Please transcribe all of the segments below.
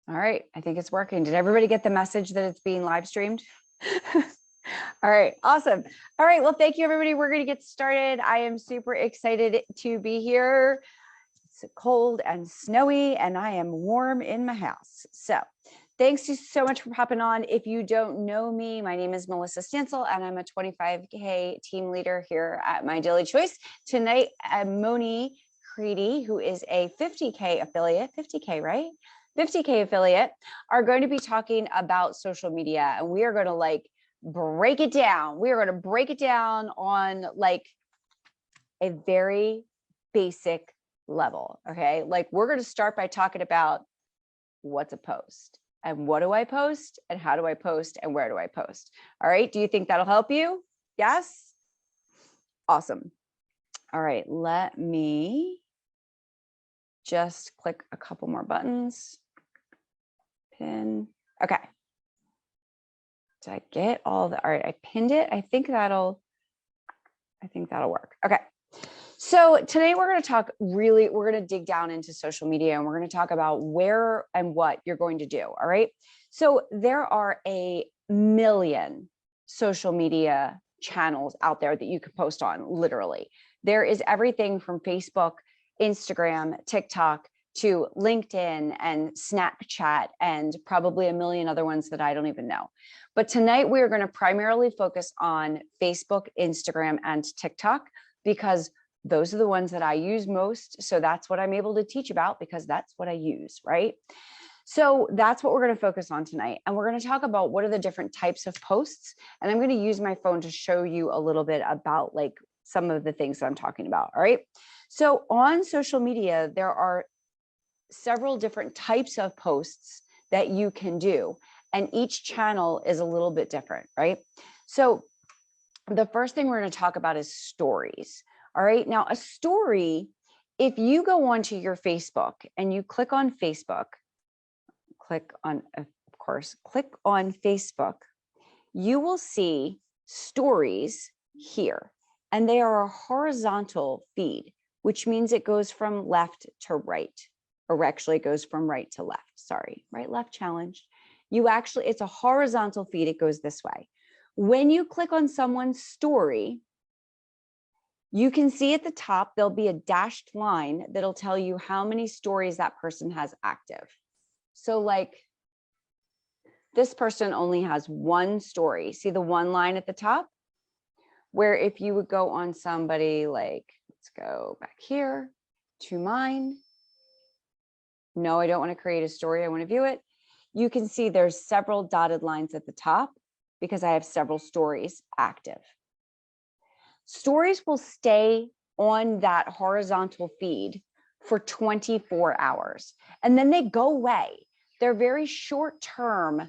All right, I think it's working. Did everybody get the message that it's being live streamed? All right, awesome. All right, well, thank you, everybody. We're going to get started. I am super excited to be here. It's cold and snowy, and I am warm in my house. So thanks so much for popping on. If you don't know me, my name is Melissa Stansel, and I'm a 25K team leader here at My Daily Choice. Tonight, Moni Creedy, who is a 50K affiliate, 50K, right? 50K affiliate, are going to be talking about social media, and we are going to break it down. We are going to break it down on a very basic level. Okay. We're going to start by talking about what's a post and what do I post and how do I post and where do I post? All right. Do you think that'll help you? Yes. Awesome. All right. Let me just click a couple more buttons. Pin. Okay. Did I get all the, all right. I pinned it. I think that'll work. Okay. So today we're going to talk we're going to dig down into social media, and we're going to talk about where and what you're going to do. All right. So there are a million social media channels out there that you can post on. Literally, there is everything from Facebook, Instagram, TikTok to LinkedIn and Snapchat, and probably a million other ones that I don't even know. But tonight we are going to primarily focus on Facebook, Instagram, and TikTok, because those are the ones that I use most. So that's what I'm able to teach about, because that's what I use, right? So that's what we're going to focus on tonight. And we're going to talk about what are the different types of posts. And I'm going to use my phone to show you a little bit about some of the things that I'm talking about. All right. So on social media, there are several different types of posts that you can do. And each channel is a little bit different, right? So the first thing we're going to talk about is stories. All right. Now, a story, if you go onto your Facebook and you click on Facebook, click on Facebook, you will see stories here. And they are a horizontal feed, which means it goes from left to right, or actually it goes from right to left. Sorry, right, left challenge. It's a horizontal feed. It goes this way. When you click on someone's story, you can see at the top, there'll be a dashed line that'll tell you how many stories that person has active. So this person only has one story. See the one line at the top? Where if you would go on somebody let's go back here to mine. No, I don't want to create a story. I want to view it. You can see there's several dotted lines at the top because I have several stories active. Stories will stay on that horizontal feed for 24 hours, and then they go away. They're very short-term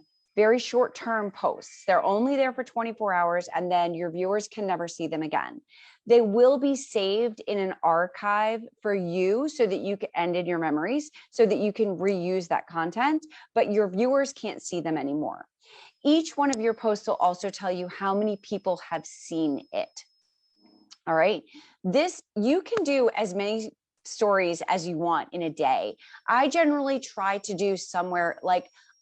posts. They're only there for 24 hours, and then your viewers can never see them again. They will be saved in an archive for you so that you can end in your memories so that you can reuse that content, but your viewers can't see them anymore. Each one of your posts will also tell you how many people have seen it. All right. You can do as many stories as you want in a day. I generally try to do somewhere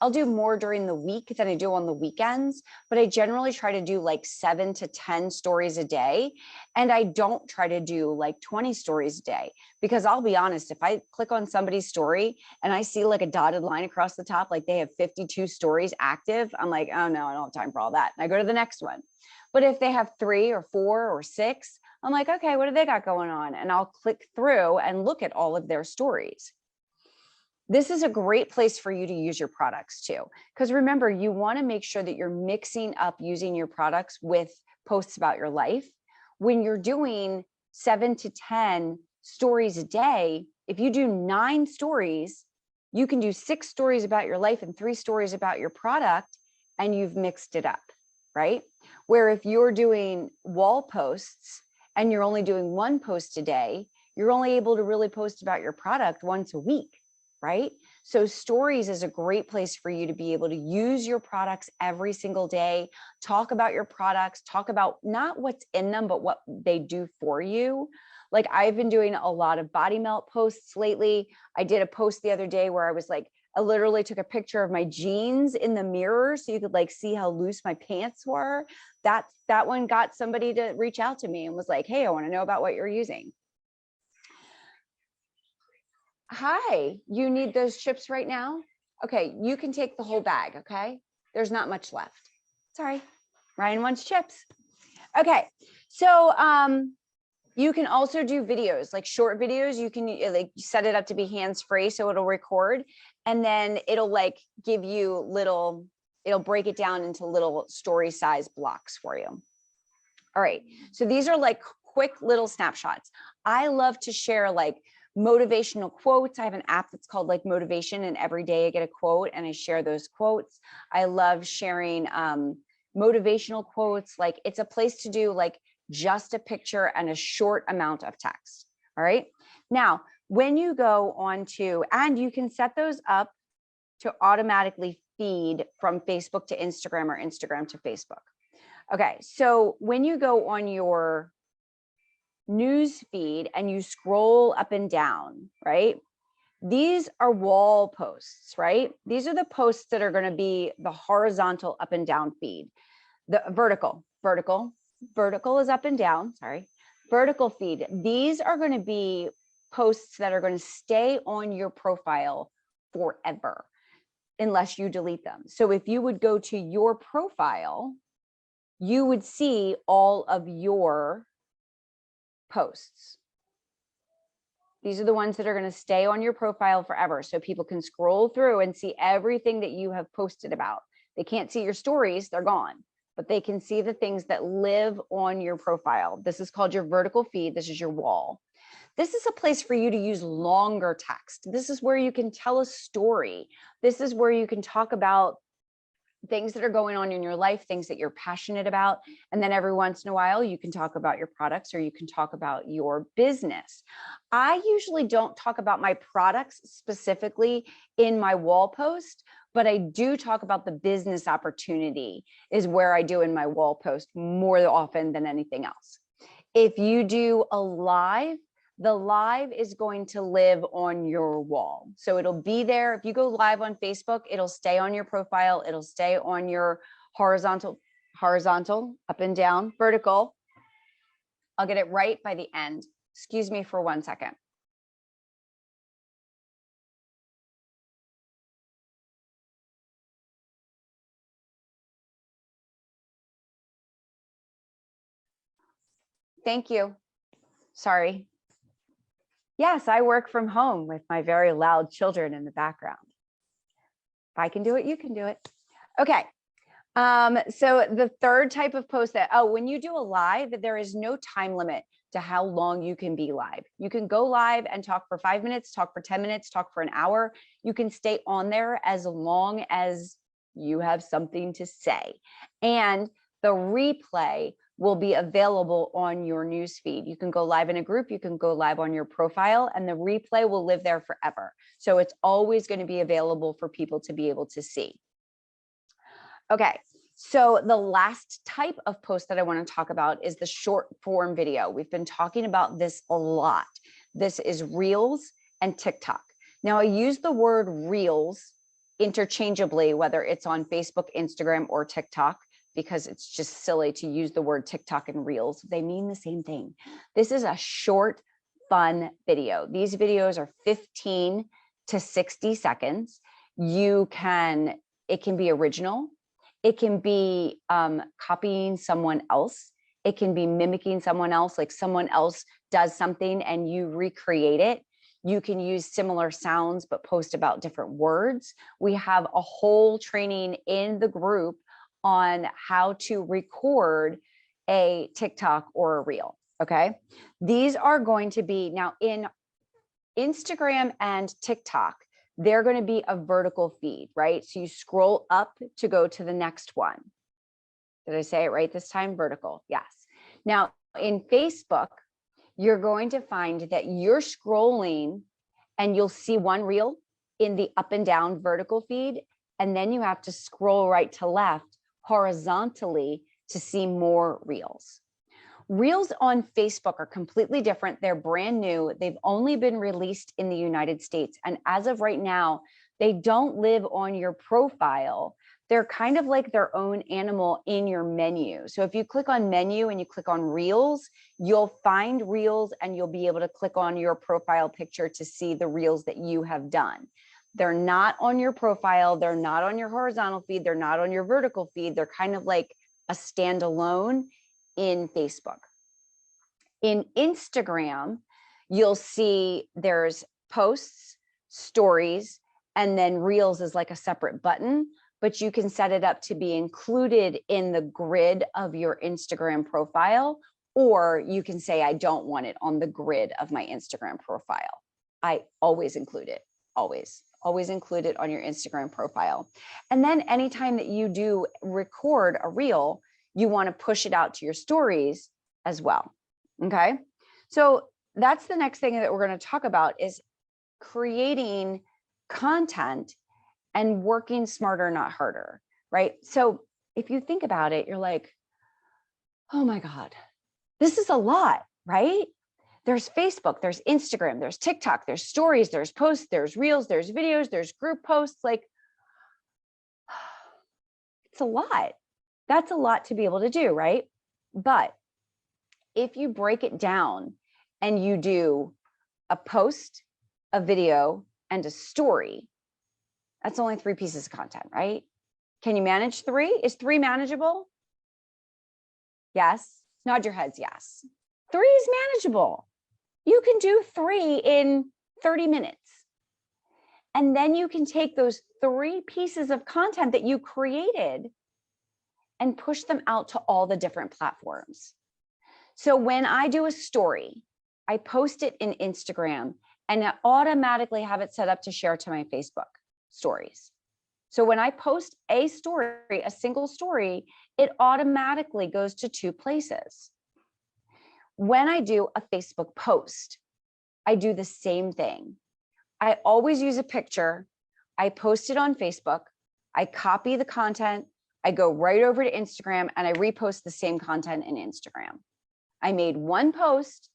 I'll do more during the week than I do on the weekends, but I generally try to do 7 to 10 stories a day. And I don't try to do 20 stories a day, because I'll be honest, if I click on somebody's story and I see a dotted line across the top, they have 52 stories active, I'm like, oh no, I don't have time for all that. And I go to the next one. But if they have 3 or 4 or 6, I'm like, okay, what do they got going on? And I'll click through and look at all of their stories. This is a great place for you to use your products too. Because remember, you want to make sure that you're mixing up using your products with posts about your life. When you're doing 7 to 10 stories a day, if you do 9 stories, you can do 6 stories about your life and 3 stories about your product, and you've mixed it up, right? Where if you're doing wall posts and you're only doing 1 post a day, you're only able to really post about your product once a week, right? So stories is a great place for you to be able to use your products every single day, talk about your products, talk about not what's in them, but what they do for you. I've been doing a lot of body melt posts lately. I did a post the other day where I was I literally took a picture of my jeans in the mirror so you could like see how loose my pants were. That one got somebody to reach out to me and was like, hey, I want to know about what you're using. Hi, you need those chips right now? Okay, you can take the whole bag, okay? There's not much left. Sorry, Ryan wants chips. Okay, so you can also do videos, like short videos. You can like set it up to be hands-free so it'll record, and then it'll like give you little, it'll break it down into little story size blocks for you. All right, so these are like quick little snapshots. I love to share like motivational quotes. I have an app that's called like Motivation, and every day I get a quote and I share those quotes. I love sharing motivational quotes. Like it's a place to do like just a picture and a short amount of text. All right. Now, when you go on to, and you can set those up to automatically feed from Facebook to Instagram or Instagram to Facebook. Okay. So when you go on your news feed and you scroll up and down, right? These are wall posts, right? These are the posts that are going to be the horizontal up and down feed. The vertical is up and down, sorry. Vertical feed. These are going to be posts that are going to stay on your profile forever unless you delete them. So if you would go to your profile, you would see all of your posts. These are the ones that are going to stay on your profile forever. So people can scroll through and see everything that you have posted about. They can't see your stories, they're gone, but they can see the things that live on your profile. This is called your vertical feed. This is your wall. This is a place for you to use longer text. This is where you can tell a story. This is where you can talk about things that are going on in your life, things that you're passionate about. And then every once in a while, you can talk about your products or you can talk about your business. I usually don't talk about my products specifically in my wall post, but I do talk about the business opportunity is where I do in my wall post more often than anything else. If you do a live, the live is going to live on your wall. So it'll be there. If you go live on Facebook, it'll stay on your profile. It'll stay on your horizontal, up and down, vertical. I'll get it right by the end. Excuse me for 1 second. Thank you. Sorry. Yes, I work from home with my very loud children in the background. If I can do it, you can do it. Okay. So the third type of post that, when you do a live, there is no time limit to how long you can be live. You can go live and talk for 5 minutes, talk for 10 minutes, talk for an hour. You can stay on there as long as you have something to say. And the replay will be available on your newsfeed. You can go live in a group, you can go live on your profile, and the replay will live there forever. So it's always going to be available for people to be able to see. Okay, so the last type of post that I want to talk about is the short form video. We've been talking about this a lot. This is Reels and TikTok. Now I use the word Reels interchangeably, whether it's on Facebook, Instagram, or TikTok, because it's just silly to use the word TikTok and Reels. They mean the same thing. This is a short, fun video. These videos are 15 to 60 seconds. It can be original. It can be copying someone else. It can be mimicking someone else, like someone else does something and you recreate it. You can use similar sounds, but post about different words. We have a whole training in the group on how to record a TikTok or a Reel, okay? These are going to be, now in Instagram and TikTok, they're going to be a vertical feed, right? So you scroll up to go to the next one. Did I say it right this time? Vertical, yes. Now in Facebook, you're going to find that you're scrolling and you'll see one Reel in the up and down vertical feed, and then you have to scroll right to left horizontally to see more Reels. Reels on Facebook are completely different. They're brand new. They've only been released in the United States. And as of right now, They don't live on your profile. They're kind of like their own animal in your menu. So if you click on menu and you click on reels, you'll find reels and you'll be able to click on your profile picture to see the reels that you have done. They're not on your profile. They're not on your horizontal feed. They're not on your vertical feed. They're kind of like a standalone in Facebook. In Instagram, you'll see there's posts, stories, and then reels is like a separate button, but you can set it up to be included in the grid of your Instagram profile, or you can say, I don't want it on the grid of my Instagram profile. I always include it, always include it on your Instagram profile. And then anytime that you do record a reel, you want to push it out to your stories as well. Okay. So that's the next thing that we're going to talk about is creating content and working smarter, not harder, right? So if you think about it, you're like, oh my God, this is a lot, right? There's Facebook, there's Instagram, there's TikTok, there's stories, there's posts, there's reels, there's videos, there's group posts. Like, it's a lot. That's a lot to be able to do, right? But if you break it down and you do a post, a video, and a story, that's only 3 pieces of content, right? Can you manage 3? Is 3 manageable? Yes. Nod your heads, yes. 3 is manageable. You can do 3 in 30 minutes. And then you can take those 3 pieces of content that you created and push them out to all the different platforms. So when I do a story, I post it in Instagram and I automatically have it set up to share to my Facebook stories. So when I post a story, a single story, it automatically goes to 2 places. When I do a Facebook post, I do the same thing. I always use a picture. I post it on Facebook. I copy the content. I go right over to Instagram and I repost the same content in Instagram. I made 1 post.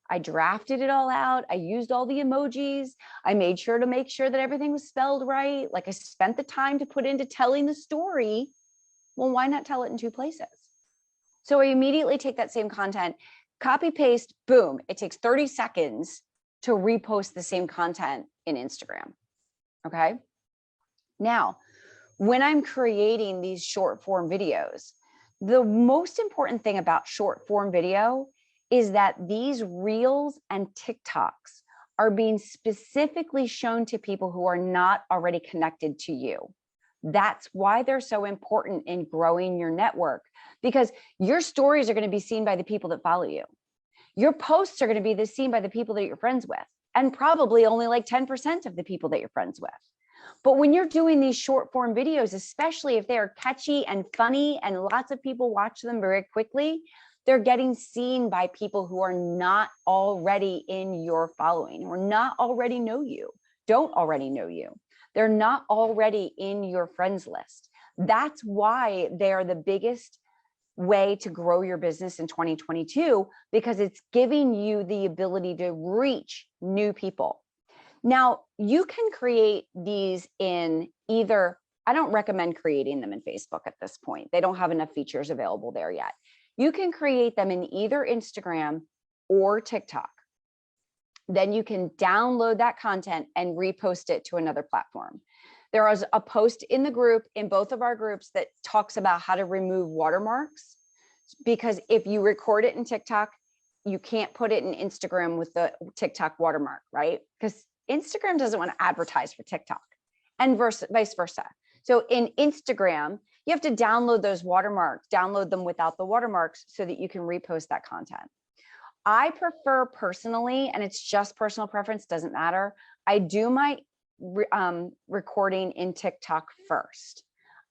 I drafted it all out. I used all the emojis. I made sure to make sure that everything was spelled right. Like I spent the time to put into telling the story. Well, why not tell it in 2 places? So I immediately take that same content, copy paste, boom. It takes 30 seconds to repost the same content in Instagram. Okay. Now, when I'm creating these short form videos, the most important thing about short form video is that these reels and TikToks are being specifically shown to people who are not already connected to you. That's why they're so important in growing your network, because your stories are going to be seen by the people that follow you. Your posts are going to be seen by the people that you're friends with, and probably only like 10% of the people that you're friends with. But when you're doing these short form videos, especially if they are catchy and funny and lots of people watch them very quickly, they're getting seen by people who are not already in your following, or not already know you, don't already know you. They're not already in your friends list. That's why they're the biggest way to grow your business in 2022, because it's giving you the ability to reach new people. Now, you can create these in either, I don't recommend creating them in Facebook at this point. They don't have enough features available there yet. You can create them in either Instagram or TikTok. Then you can download that content and repost it to another platform. There is a post in the group, in both of our groups, that talks about how to remove watermarks, because if you record it in TikTok, you can't put it in Instagram with the TikTok watermark, right? Because Instagram doesn't want to advertise for TikTok, and vice versa. So in Instagram, you have to download those watermarks, download them without the watermarks so that you can repost that content. I prefer personally, and it's just personal preference, doesn't matter, I do my recording in TikTok first.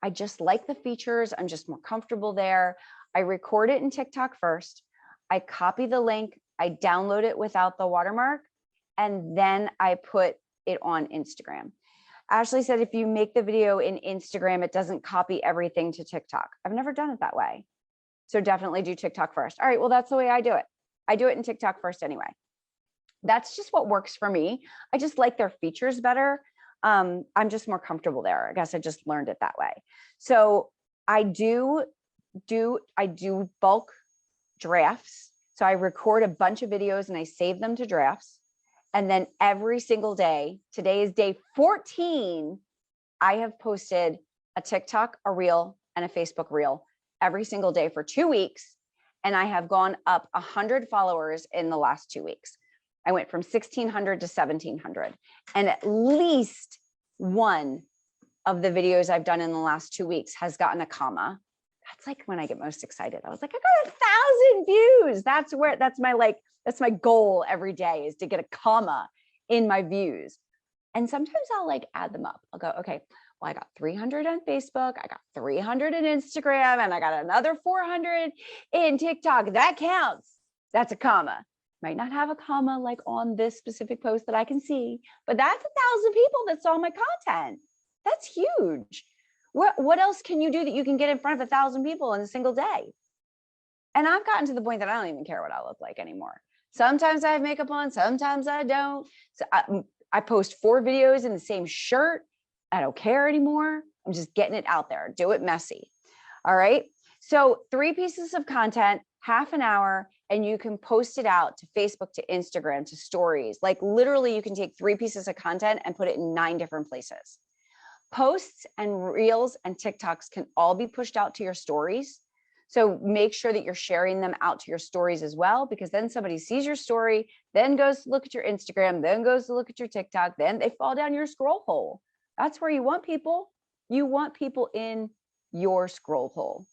I just like the features. I'm just more comfortable there. I record it in TikTok first. I copy the link. I download it without the watermark, and then I put it on Instagram. Ashley said, if you make the video in Instagram, it doesn't copy everything to TikTok. I've never done it that way. So definitely do TikTok first. All right, well, that's the way I do it. I do it in TikTok first anyway. That's just what works for me. I just like their features better. I'm just more comfortable there. I guess I just learned it that way. So I do bulk drafts. So I record a bunch of videos and I save them to drafts. And then every single day, today is day 14, I have posted a TikTok, a reel, and a Facebook reel every single day for 2 weeks. And I have gone up 100 followers in the last 2 weeks. I went from 1,600 to 1,700. And at least one of the videos I've done in the last 2 weeks has gotten a comma. That's like when I get most excited. I was like, I got 1,000 views. That's my goal every day, is to get a comma in my views. And sometimes I'll like add them up. I'll go, okay, well, I got 300 on Facebook, I got 300 in Instagram, and I got another 400 in TikTok. That counts. That's a comma. Might not have a comma like on this specific post that I can see, but that's 1,000 people that saw my content. That's huge. What else can you do that you can get in front of 1,000 people in a single day? And I've gotten to the point that I don't even care what I look like anymore. Sometimes I have makeup on, sometimes I don't. So I post 4 videos in the same shirt. I don't care anymore. I'm just getting it out there. Do it messy. All right. So 3 pieces of content, half an hour, and you can post it out to Facebook, to Instagram, to stories. Like literally you can take 3 pieces of content and put it in 9 different places. Posts and reels and TikToks can all be pushed out to your stories. So make sure that you're sharing them out to your stories as well, because then somebody sees your story, then goes to look at your Instagram, then goes to look at your TikTok, then they fall down your scroll hole. That's where you want people. You want people in your scroll hole.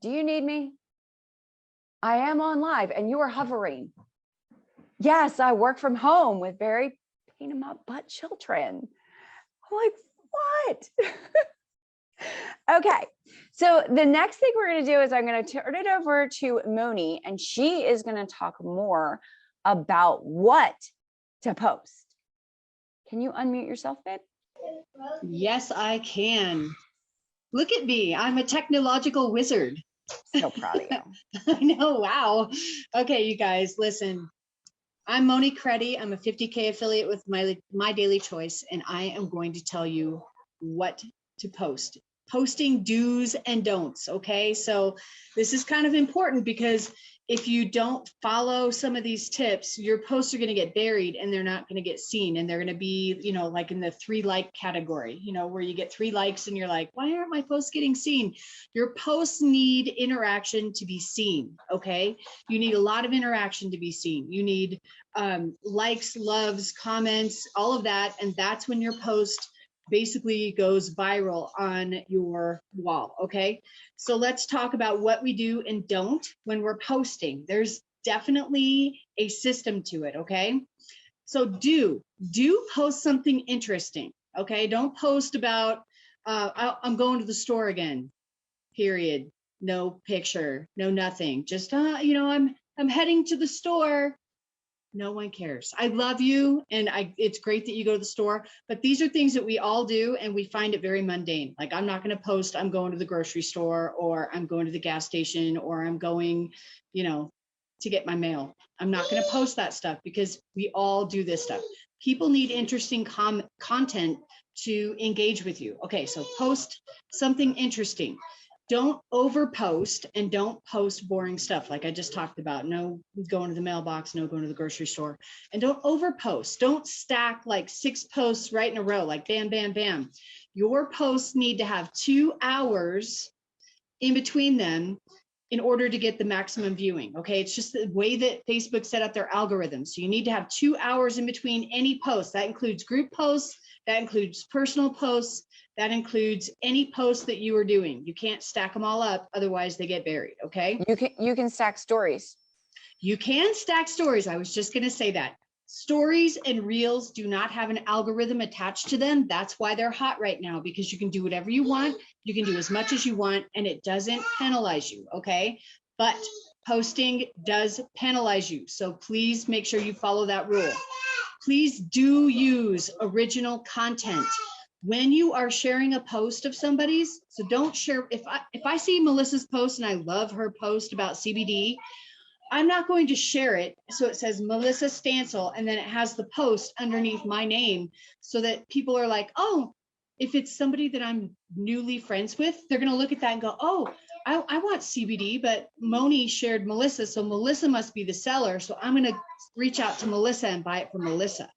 Do you need me? I am on live and you are hovering. Yes, I work from home with very pain in my butt children. I'm like, what? Okay, so the next thing we're going to do is I'm going to turn it over to Moni, and she is going to talk more about what to post. Can you unmute yourself, babe? Yes, I can. Look at me. I'm a technological wizard. So proud of you. I know. Wow. Okay, you guys, listen. I'm Moni Creddy. I'm a 50K affiliate with My Daily Choice, and I am going to tell you what to post. Posting do's and don'ts, okay? So this is kind of important because if you don't follow some of these tips, your posts are going to get buried and they're not going to get seen, and they're going to be, you know, like in the 3 like category, you know, where you get 3 likes and you're like, why aren't my posts getting seen? Your posts need interaction to be seen, okay? You need a lot of interaction to be seen. You need likes, loves, comments, all of that, and that's when your post basically goes viral on your wall. Okay, so let's talk about what we do and don't when we're posting. There's definitely a system to it. Okay, so do post something interesting. Okay, don't post about I'm going to the store again, period. No picture, no nothing, just you know, I'm heading to the store. No one cares. I love you, and it's great that you go to the store, but these are things that we all do, and we find it very mundane. Like, I'm not going to post I'm going to the grocery store, or I'm going to the gas station, or I'm going, you know, to get my mail. I'm not going to post that stuff because we all do this stuff. People need interesting content to engage with you. Okay, so post something interesting. Don't overpost, and don't post boring stuff like I just talked about. No going to the mailbox, no going to the grocery store. And don't overpost. Don't stack like 6 posts right in a row, like bam, bam, bam. Your posts need to have 2 hours in between them in order to get the maximum viewing. Okay, it's just the way that Facebook set up their algorithm. So you need to have 2 hours in between any post. That includes group posts, that includes personal posts, that includes any post that you are doing. You can't stack them all up, otherwise they get buried. Okay, you can stack stories. You can stack stories. I was just going to say that. Stories and reels do not have an algorithm attached to them. That's why they're hot right now, because you can do whatever you want. You can do as much as you want, and it doesn't penalize you. Okay, but posting does penalize you. So please make sure you follow that rule. Please do use original content when you are sharing a post of somebody's. So don't share. If I see Melissa's post and I love her post about CBD, I'm not going to share it. So it says Melissa Stansel, and then it has the post underneath my name so that people are like, oh, if it's somebody that I'm newly friends with, they're going to look at that and go, oh, I want CBD, but Moni shared Melissa. So Melissa must be the seller. So I'm going to reach out to Melissa and buy it from Melissa.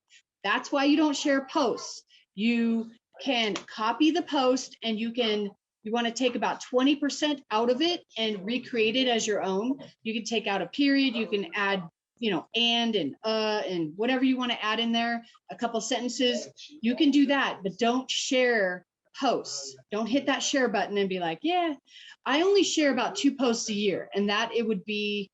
That's why you don't share posts. You can copy the post, and you want to take about 20% out of it and recreate it as your own. You can take out a period, you can add, and whatever you want to add in there, a couple sentences, you can do that, but don't share posts. Don't hit that share button and be like, yeah, I only share about 2 posts a year, and that it would be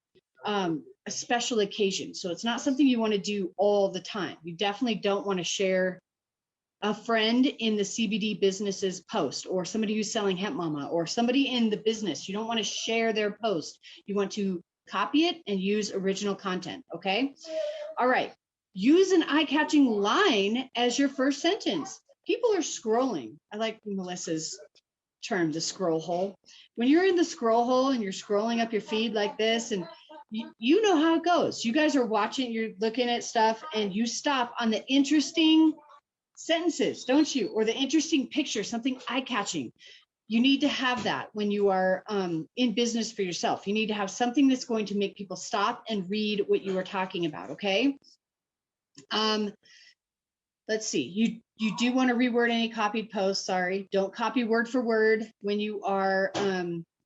a special occasion. So it's not something you want to do all the time. You definitely don't want to share a friend in the CBD business's post, or somebody who's selling Hemp Mama, or somebody in the business. You don't want to share their post. You want to copy it and use original content. Okay. All right. Use an eye-catching line as your first sentence. People are scrolling. I like Melissa's term, the scroll hole. When you're in the scroll hole and you're scrolling up your feed like this, and you know how it goes. You guys are watching, you're looking at stuff, and you stop on the interesting sentences, don't you? Or the interesting picture, something eye-catching. You need to have that when you are in business for yourself. You need to have something that's going to make people stop and read what you are talking about, okay? Let's see, you do want to reword any copied posts. Sorry, don't copy word for word when you are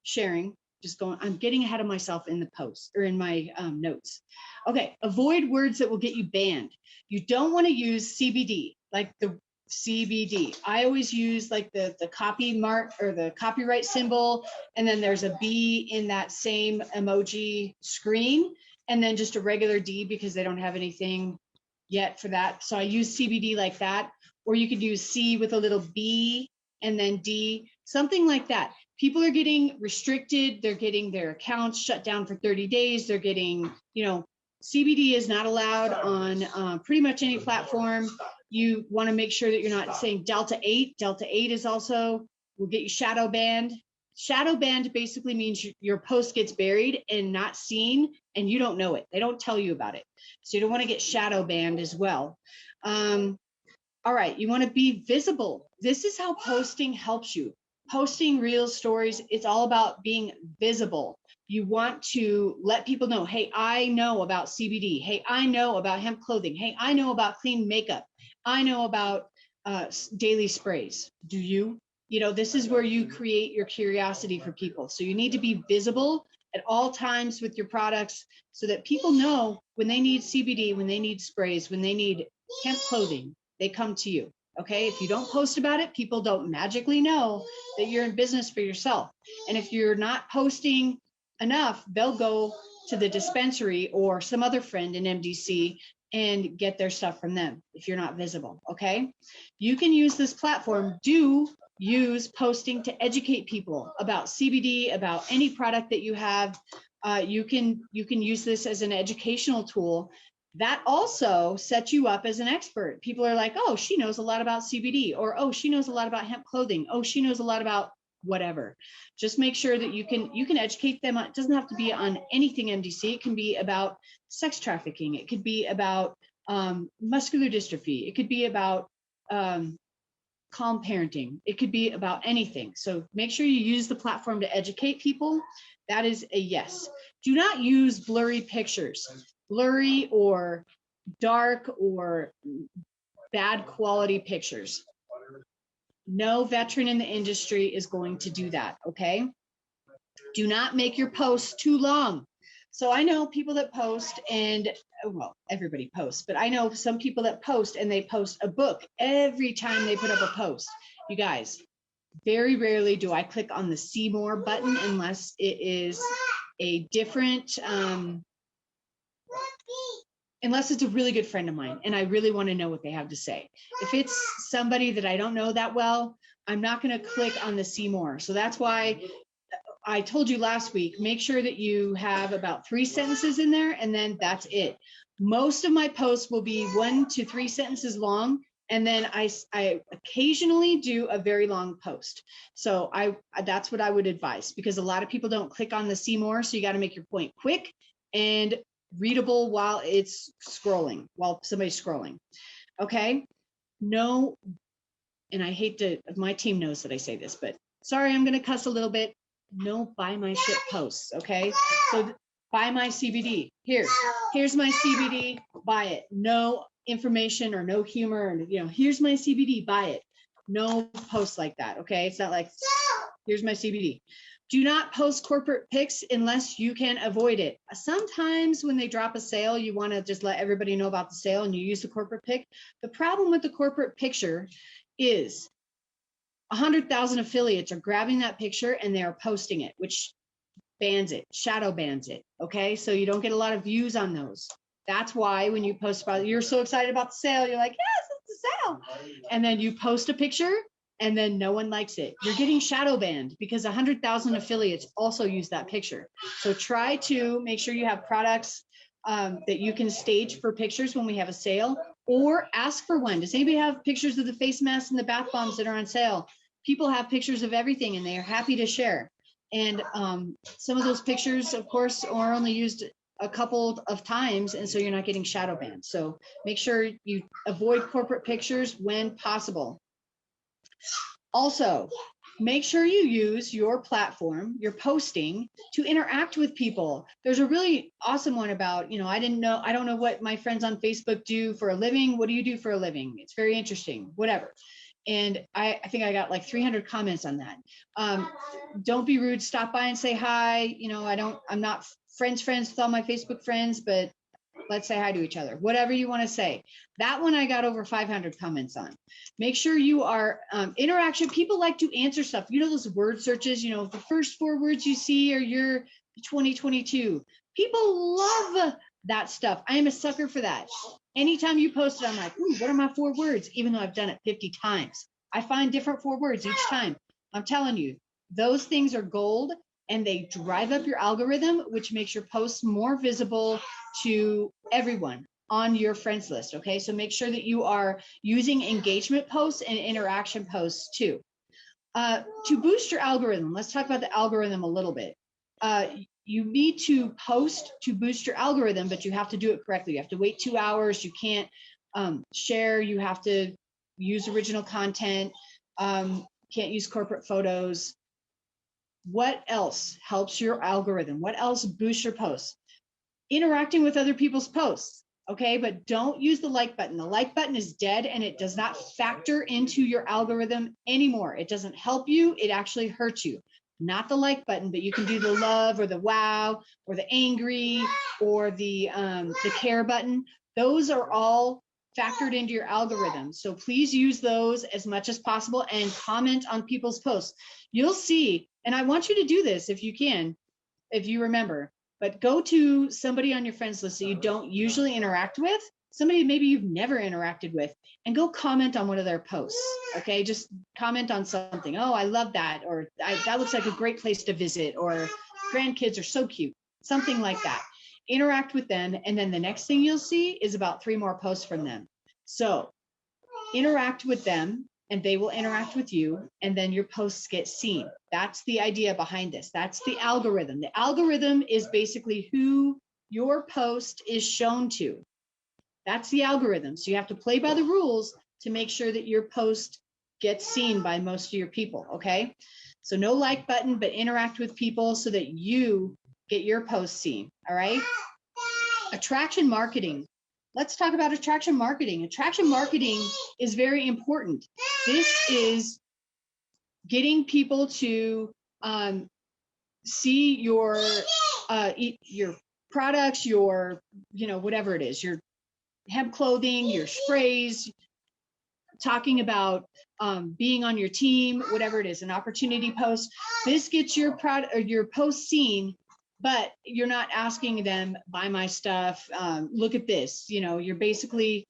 sharing. I'm getting ahead of myself in the post or in my notes. Okay, avoid words that will get you banned. You don't want to use CBD, like the CBD. I always use like the copy mark or the copyright symbol, and then there's a B in that same emoji screen, and then just a regular D because they don't have anything yet for that. So I use CBD like that, or you could use C with a little B and then D, something like that. People are getting restricted. They're getting their accounts shut down for 30 days. They're getting, CBD is not allowed on pretty much any platform. You want to make sure that you're not saying Delta 8. Delta 8 is also, will get you shadow banned. Shadow banned basically means your post gets buried and not seen, and you don't know it. They don't tell you about it. So you don't want to get shadow banned as well. All right, you want to be visible. This is how posting helps you. Posting real stories, it's all about being visible. You want to let people know, hey, I know about CBD. Hey, I know about hemp clothing. Hey, I know about clean makeup. I know about daily sprays. Do you? This is where you create your curiosity for people. So you need to be visible at all times with your products so that people know when they need CBD, when they need sprays, when they need hemp clothing, they come to you. Okay, if you don't post about it, people don't magically know that you're in business for yourself. And if you're not posting enough, they'll go to the dispensary or some other friend in MDC and get their stuff from them if you're not visible. Okay, you can use this platform. Do use posting to educate people about CBD, about any product that you have. You can use this as an educational tool. That also sets you up as an expert. People are like, oh, she knows a lot about CBD, or oh, she knows a lot about hemp clothing. Oh, she knows a lot about whatever. Just make sure that you can educate them. It doesn't have to be on anything MDC. It can be about sex trafficking. It could be about muscular dystrophy. It could be about calm parenting. It could be about anything. So make sure you use the platform to educate people. That is a yes. Do not use blurry pictures. Blurry or dark or bad quality pictures. No veteran in the industry is going to do that, okay? Do not make your posts too long. So I know people that post and, well, everybody posts, but I know some people that post and they post a book every time they put up a post. You guys, very rarely do I click on the see more button unless it is a different, unless it's a really good friend of mine and I really want to know what they have to say. If it's somebody that I don't know that well, I'm not going to click on the see more. So that's why I told you last week, make sure that you have about 3 sentences in there, and then that's it. Most of my posts will be 1 to 3 sentences long, and then I occasionally do a very long post. So that's what I would advise, because a lot of people don't click on the see more, so you got to make your point quick and readable while it's scrolling, while somebody's scrolling. Okay. No, and I hate to, my team knows that I say this, but sorry, I'm going to cuss a little bit. No buy my shit posts. Okay. So buy my CBD. Here's my CBD, buy it. No information or no humor. And, you know, here's my CBD, buy it. No posts like that. Okay. It's not like, here's my CBD. Do not post corporate pics unless you can avoid it. Sometimes when they drop a sale, you want to just let everybody know about the sale and you use the corporate pic. The problem with the corporate picture is 100,000 affiliates are grabbing that picture and they are posting it, which bans it, shadow bans it. Okay, so you don't get a lot of views on those. That's why when you post about, you're so excited about the sale, you're like, yes, it's a sale. And then you post a picture and then no one likes it. You're getting shadow banned because 100,000 affiliates also use that picture. So try to make sure you have products that you can stage for pictures when we have a sale, or ask for one. Does anybody have pictures of the face masks and the bath bombs that are on sale? People have pictures of everything and they are happy to share. And some of those pictures, of course, are only used a couple of times, and so you're not getting shadow banned. So make sure you avoid corporate pictures when possible. Also, make sure you use your platform, your posting, to interact with people. There's a really awesome one about, you know, I don't know what my friends on Facebook do for a living. What do you do for a living? It's very interesting, whatever. And I think I got like 300 comments on that. Don't be rude, stop by and say hi. You know, I'm not friends with all my Facebook friends, but let's say hi to each other, whatever you want to say. That one I got over 500 comments on. Make sure you are interaction. People like to answer stuff. You know, those word searches, you know, the first 4 words you see are your 2022. People love that stuff. I am a sucker for that. Anytime you post it, I'm like, ooh, what are my 4 words? Even though I've done it 50 times. I find different 4 words each time. I'm telling you, those things are gold, and they drive up your algorithm, which makes your posts more visible to everyone on your friends list. Okay, so make sure that you are using engagement posts and interaction posts too. To boost your algorithm, let's talk about the algorithm a little bit. You need to post to boost your algorithm, but you have to do it correctly. You have to wait 2 hours. You can't share. You have to use original content. Can't use corporate photos. What else helps your algorithm? What else boosts your posts? Interacting with other people's posts, okay? But don't use the like button. The like button is dead and it does not factor into your algorithm anymore. It doesn't help you, it actually hurts you. Not the like button, but you can do the love or the wow or the angry or the care button. Those are all factored into your algorithm. So please use those as much as possible and comment on people's posts. You'll see, and I want you to do this if you can, if you remember, but go to somebody on your friends list that you don't usually interact with, somebody maybe you've never interacted with, and go comment on one of their posts. Okay, just comment on something. Oh, I love that, or that looks like a great place to visit, or grandkids are so cute, something like that. Interact with them, and then the next thing you'll see is about 3 more posts from them. So interact with them, and they will interact with you, and then your posts get seen. That's the idea behind this. That's the algorithm. The algorithm is basically who your post is shown to. That's the algorithm. So you have to play by the rules to make sure that your post gets seen by most of your people, okay? So no like button, but interact with people so that you get your post seen, all right? Attraction marketing. Let's talk about attraction marketing. Attraction marketing is very important. This is getting people to see your products, your, you know, whatever it is, your hemp clothing, your sprays, talking about being on your team, whatever it is, an opportunity post. This gets your product or your post seen, but you're not asking them, buy my stuff, look at this. You know, you're basically,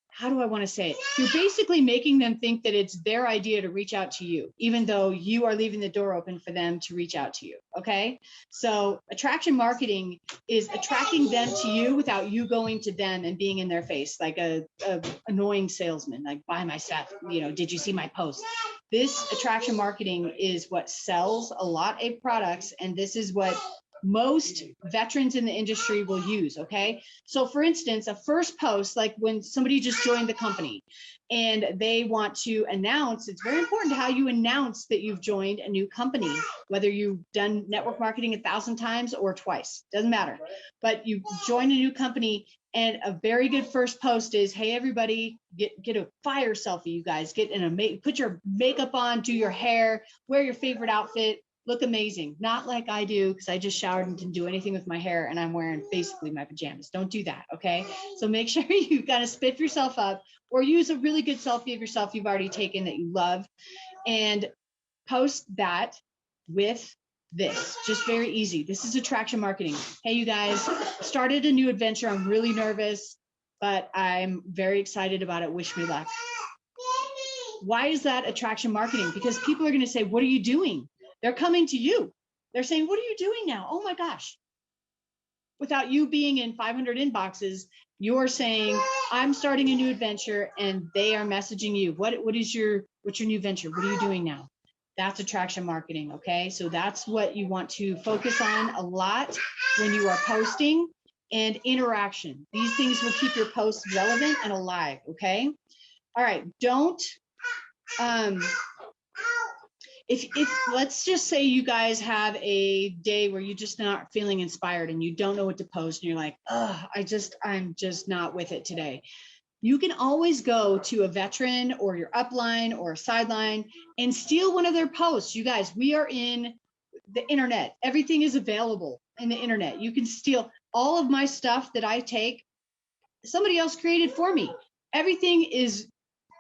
how do I want to say it? You're basically making them think that it's their idea to reach out to you, even though you are leaving the door open for them to reach out to you, okay? So attraction marketing is attracting them to you without you going to them and being in their face like a annoying salesman, like buy my stuff, you know, did you see my post? This attraction marketing is what sells a lot of products, and this is what most veterans in the industry will use, okay? So for instance, a first post, like when somebody just joined the company and they want to announce, it's very important how you announce that you've joined a new company, whether you've done network marketing 1,000 times or twice, doesn't matter. But you join a new company, and a very good first post is, hey, everybody, get a fire selfie, you guys. Get in a put your makeup on, do your hair, wear your favorite outfit, look amazing. Not like I do, because I just showered and didn't do anything with my hair and I'm wearing basically my pajamas. Don't do that, okay? So make sure you kind of spiff yourself up, or use a really good selfie of yourself you've already taken that you love, and post that with this. Just very easy. This is attraction marketing. Hey, you guys, started a new adventure. I'm really nervous, but I'm very excited about it. Wish me luck. Why is that attraction marketing? Because people are going to say, what are you doing? They're coming to you. They're saying, what are you doing now? Oh my gosh. Without you being in 500 inboxes, you're saying, I'm starting a new adventure, and they are messaging you. What's your new venture? What are you doing now? That's attraction marketing, okay? So that's what you want to focus on a lot when you are posting, and interaction. These things will keep your posts relevant and alive, okay? All right, don't, if let's just say you guys have a day where you're just not feeling inspired and you don't know what to post, and you're like, I'm just not with it today. You can always go to a veteran or your upline or a sideline and steal one of their posts. You guys, we are in the internet. Everything is available in the internet. You can steal all of my stuff that I take. Somebody else created for me. Everything is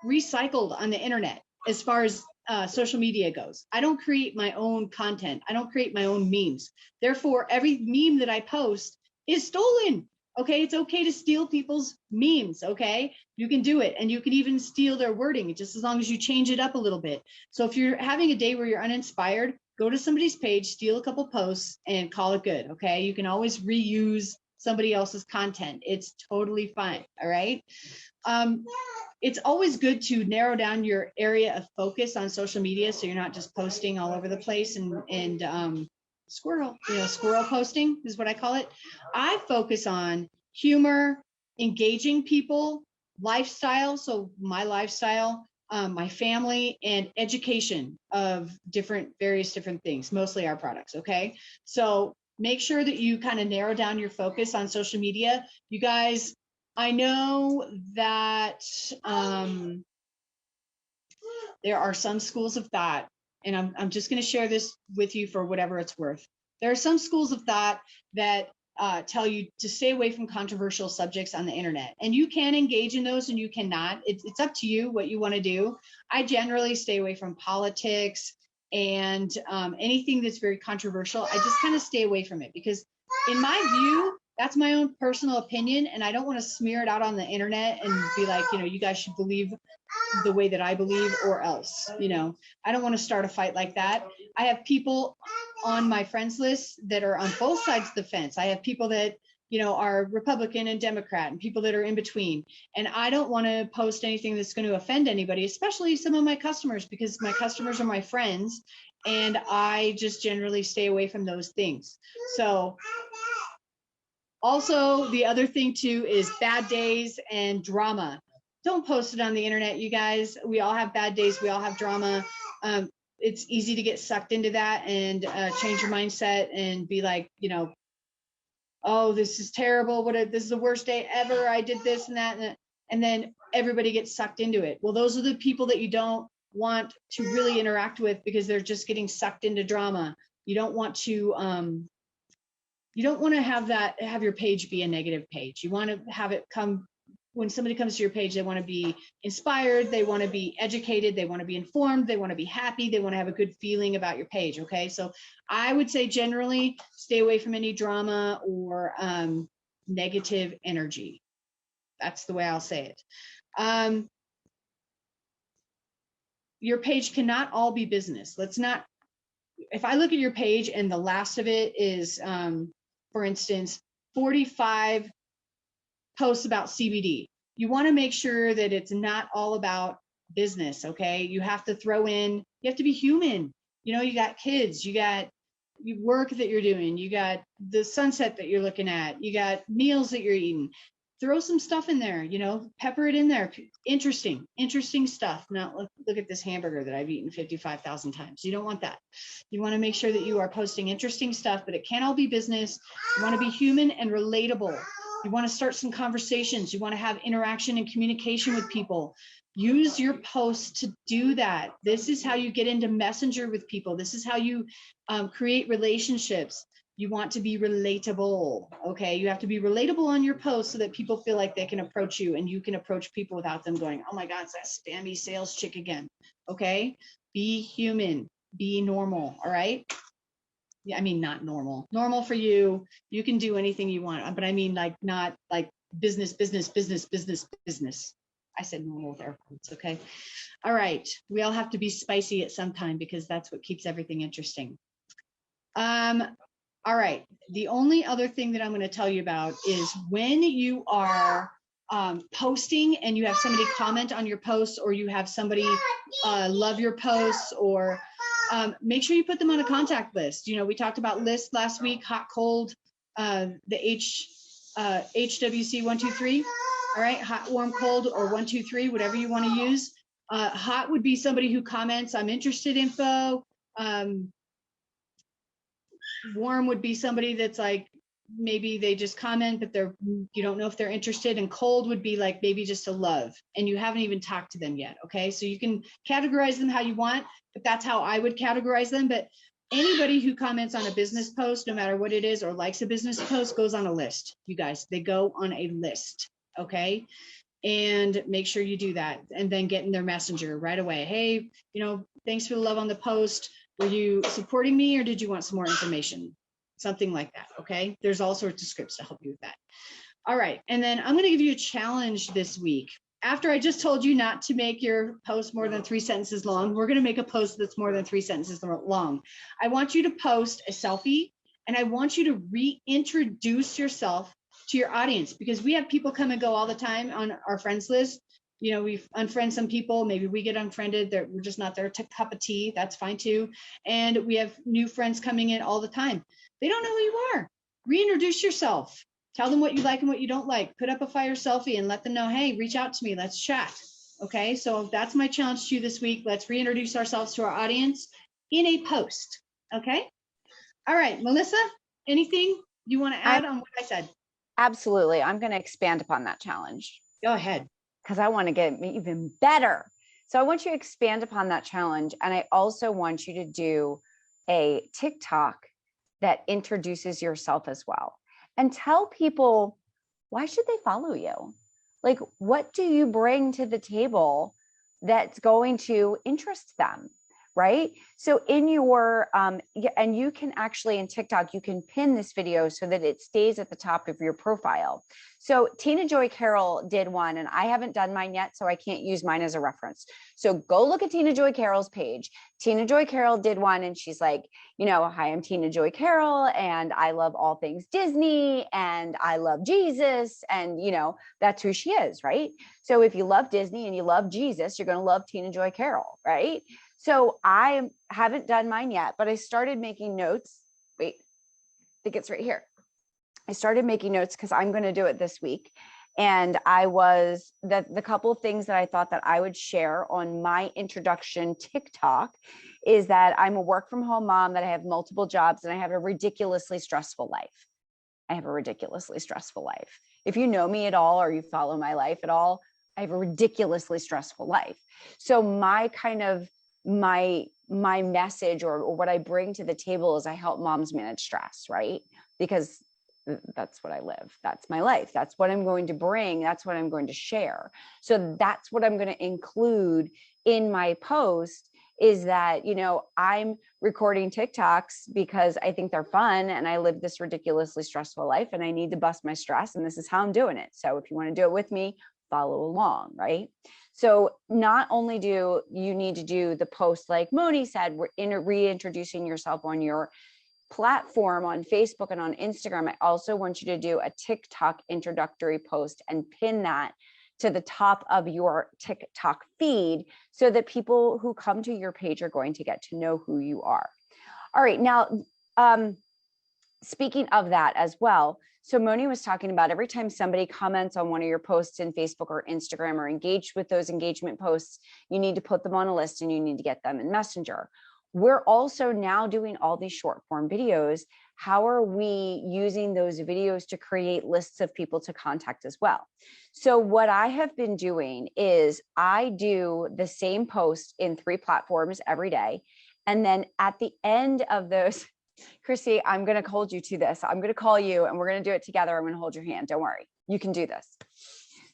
recycled on the internet as far as social media goes. I don't create my own content. I don't create my own memes. Therefore, every meme that I post is stolen. Okay, it's okay to steal people's memes, okay? You can do it, and you can even steal their wording, just as long as you change it up a little bit. So if you're having a day where you're uninspired, go to somebody's page, steal a couple posts, and call it good, okay? You can always reuse somebody else's content. It's totally fine, all right? It's always good to narrow down your area of focus on social media, so you're not just posting all over the place and squirrel posting is what I call it. I focus on humor, engaging people, lifestyle, so my lifestyle, my family, and education of various different things, mostly our products, okay? So make sure that you kind of narrow down your focus on social media. You guys, I know that there are some schools of thought, and I'm just going to share this with you for whatever it's worth. There are some schools of thought that tell you to stay away from controversial subjects on the internet, and you can engage in those and you cannot. It's up to you what you want to do. I generally stay away from politics and anything that's very controversial. I just kind of stay away from it, because in my view, that's my own personal opinion, and I don't want to smear it out on the internet and be like, you guys should believe the way that I believe or else. I don't want to start a fight like that. I have people on my friends list that are on both sides of the fence. I have people that are Republican and Democrat, and people that are in between. And I don't want to post anything that's going to offend anybody, especially some of my customers, because my customers are my friends, and I just generally stay away from those things. So also, the other thing too is bad days and drama. Don't post it on the internet, you guys. We all have bad days. We all have drama. It's easy to get sucked into that and change your mindset and be like, oh, this is terrible. This is the worst day ever. I did this and that. And then everybody gets sucked into it. Well, those are the people that you don't want to really interact with, because they're just getting sucked into drama. You don't want to have your page be a negative page. You want to have it when somebody comes to your page, they want to be inspired, they want to be educated, they want to be informed, they want to be happy, they want to have a good feeling about your page, okay? So I would say generally stay away from any drama or negative energy. That's the way I'll say it. Your page cannot all be business. If I look at your page and the last of it is, for instance, 45 posts about CBD, you want to make sure that it's not all about business, okay? You have to throw in, you have to be human. You got kids, you got work that you're doing, you got the sunset that you're looking at, you got meals that you're eating. Throw some stuff in there, you know, pepper it in there. Interesting stuff. Not look at this hamburger that I've eaten 55,000 times. You don't want that. You want to make sure that you are posting interesting stuff, but it can't all be business. You want to be human and relatable. You want to start some conversations. You want to have interaction and communication with people. Use your posts to do that. This is how you get into Messenger with people. This is how you create relationships. You want to be relatable, okay? You have to be relatable on your posts so that people feel like they can approach you and you can approach people without them going, oh my God, it's that spammy sales chick again, okay? Be human, be normal, all right? Yeah, I mean, not normal. Normal for you, you can do anything you want, but I mean like not like business. I said normal with air quotes, okay? All right, we all have to be spicy at some time because that's what keeps everything interesting. All right, the only other thing that I'm going to tell you about is when you are posting and you have somebody comment on your posts, or you have somebody love your posts, or make sure you put them on a contact list. You know, we talked about lists last week, hot, cold, the HWC 1, 2, 3. All right, hot, warm, cold, or 1, 2, 3, whatever you want to use. Hot would be somebody who comments, I'm interested info. Warm would be somebody that's like, maybe they just comment, but you don't know if they're interested. And cold would be like maybe just a love, and you haven't even talked to them yet. Okay, so you can categorize them how you want, but that's how I would categorize them. But anybody who comments on a business post, no matter what it is, or likes a business post, goes on a list. You guys, they go on a list. Okay, and make sure you do that, and then get in their messenger right away. Hey, you know, thanks for the love on the post. Were you supporting me, or did you want some more information? Something like that, okay? There's all sorts of scripts to help you with that. All right, and then I'm gonna give you a challenge this week. After I just told you not to make your post more than 3 sentences long, we're gonna make a post that's more than 3 sentences long. I want you to post a selfie, and I want you to reintroduce yourself to your audience, because we have people come and go all the time on our friends list. You know, we've unfriended some people, maybe we get unfriended, we're just not their cup of tea, that's fine too. And we have new friends coming in all the time. They don't know who you are. Reintroduce yourself. Tell them what you like and what you don't like. Put up a fire selfie and let them know, hey, reach out to me, let's chat. Okay, so that's my challenge to you this week. Let's reintroduce ourselves to our audience in a post, okay? All right, Melissa, anything you want to add on what I said? Absolutely, I'm gonna expand upon that challenge. Go ahead. Because I want to get even better. So I want you to expand upon that challenge. And I also want you to do a TikTok that introduces yourself as well, and tell people, why should they follow you? Like, what do you bring to the table that's going to interest them? Right? So in your, and you can actually in TikTok, you can pin this video so that it stays at the top of your profile. So Tina Joy Carroll did one, and I haven't done mine yet, so I can't use mine as a reference. So go look at Tina Joy Carroll's page. Tina Joy Carroll did one, and she's like, you know, hi, I'm Tina Joy Carroll, and I love all things Disney, and I love Jesus, and you know, that's who she is, right? So if you love Disney and you love Jesus, you're going to love Tina Joy Carroll, right? So I haven't done mine yet, but I started making notes. Wait, I think it's right here. I started making notes because I'm going to do it this week. And the couple of things that I thought that I would share on my introduction TikTok is that I'm a work from home mom, that I have multiple jobs, and I have a ridiculously stressful life. I have a ridiculously stressful life. If you know me at all, or you follow my life at all, I have a ridiculously stressful life. So my kind of my message, or what I bring to the table, is I help moms manage stress, right? Because that's what I live. That's my life. That's what I'm going to bring. That's what I'm going to share. So that's what I'm going to include in my post, is that, you know, I'm recording TikToks because I think they're fun, and I live this ridiculously stressful life, and I need to bust my stress, and this is how I'm doing it. So if you want to do it with me, follow along, right? So not only do you need to do the post like Moni said, we're reintroducing yourself on your platform on Facebook and on Instagram, I also want you to do a TikTok introductory post and pin that to the top of your TikTok feed, so that people who come to your page are going to get to know who you are. All right, now Speaking of that as well, so Moni was talking about every time somebody comments on one of your posts in Facebook or Instagram or engaged with those engagement posts, you need to put them on a list and you need to get them in Messenger. We're also now doing all these short form videos. How are we using those videos to create lists of people to contact as well? So what I have been doing is I do the same post in 3 platforms every day. And then at the end of those, Chrissy, I'm going to hold you to this. I'm going to call you and we're going to do it together. I'm going to hold your hand. Don't worry. You can do this.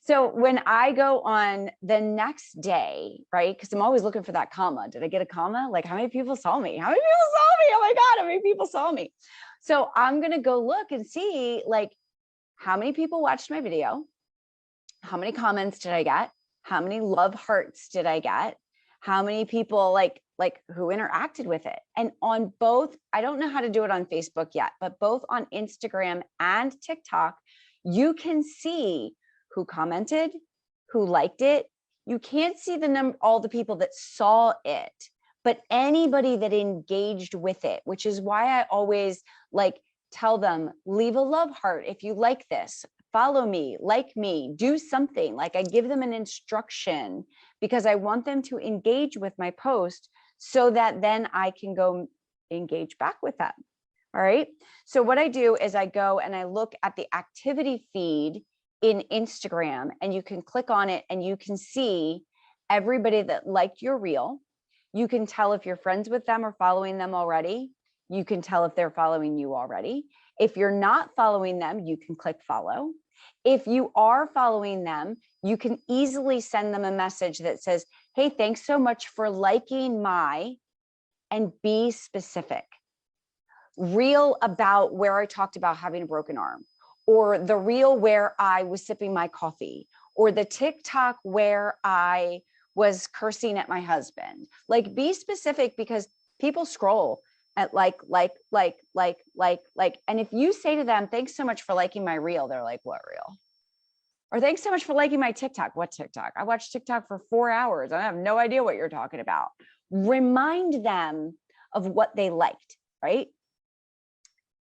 So when I go on the next day, right? Because I'm always looking for that comma. Did I get a comma? Like, how many people saw me? How many people saw me? Oh my God, how many people saw me? So I'm going to go look and see, like, how many people watched my video? How many comments did I get? How many love hearts did I get? How many people like who interacted with it? And on both, I don't know how to do it on Facebook yet, but both on Instagram and TikTok, you can see who commented, who liked it. You can't see the number, all the people that saw it, but anybody that engaged with it, which is why I always like tell them, leave a love heart if you like this, follow me, like me, do something. Like, I give them an instruction because I want them to engage with my post so that then I can go engage back with them. All right. So what I do is I go and I look at the activity feed in Instagram, and you can click on it and you can see everybody that liked your reel. You can tell if you're friends with them or following them already. You can tell if they're following you already. If you're not following them, you can click follow. If you are following them, you can easily send them a message that says, hey, thanks so much for liking my, and be specific. Reel about where I talked about having a broken arm, or the reel where I was sipping my coffee, or the TikTok where I was cursing at my husband. Like, be specific, because people scroll at like. And if you say to them, thanks so much for liking my reel, they're like, what reel? Or thanks so much for liking my TikTok. What TikTok? I watched TikTok for 4 hours. I have no idea what you're talking about. Remind them of what they liked, right?